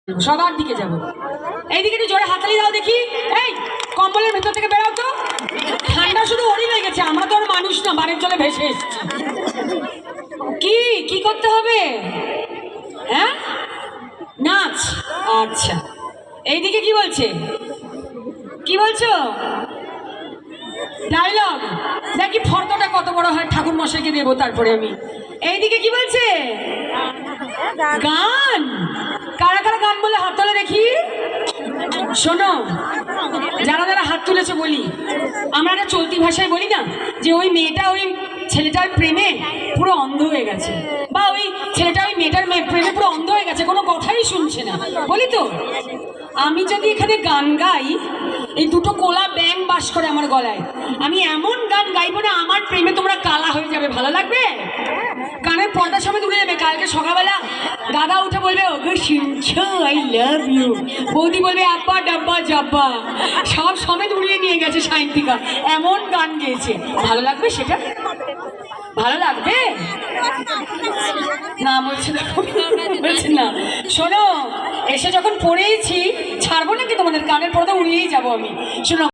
সবার দিকে যাব। এইদিকে একটু জোরে হাততালি দাও দেখি। এই কম্বলের ভেতর থেকে বেরাও তো, ঠান্ডা শুধু ওরই লেগেছে, আমরা তো আর মানুষ না, বানের জলে ভেসে এসছি। কি কি করতে হবে? হ্যাঁ, নাচ। আচ্ছা, এইদিকে কি বলছে? কি বলছো? ডায়লগ। দেখি ফর্দটা কত বড় হয়, ঠাকুর মশাইকে দেবো তারপরে আমি। এইদিকে কি বলছে? গান। কারা কারা গান বলে হাত তোলে দেখি। শোনো, যারা যারা হাত তুলেছে বলি, আমরা একটা চলতি ভাষায় বলি না যে ওই মেয়েটা ওই ছেলেটার প্রেমে পুরো অন্ধ হয়ে গেছে, বা ওই ছেলেটা ওই মেয়েটার প্রেমে পুরো অন্ধ হয়ে গেছে, কোনো কথাই শুনছে না, বলি তো। আমি যদি এখানে গান গাই, এই দুটো কোলা ব্যাং বাস করে আমার গলায়, আমি এমন গান গাইবো না আমার প্রেমে তোমরা কালা হয়ে যাবে। ভালো লাগবে? কানের পর্দার সময় উড়ে যাবে। কালকে সকালবেলা দাদা উঠে বলবে ওগো শুনছো আই লাভ ইউ, বৌদি বলবে আব্বা ডাব্বা জাব্বা, সব সমেত উড়িয়ে নিয়ে গেছে সায়ন্তিকা, এমন গান গেয়েছে। ভালো লাগবে সেটা? ভালো লাগবে না? বলছে না, বলছে না। শোনো, এসে যখন পড়েইছি ছাড়বো নাকি তোমাদের, কানের পর্দা উড়িয়েই যাবো আমি। শোনো,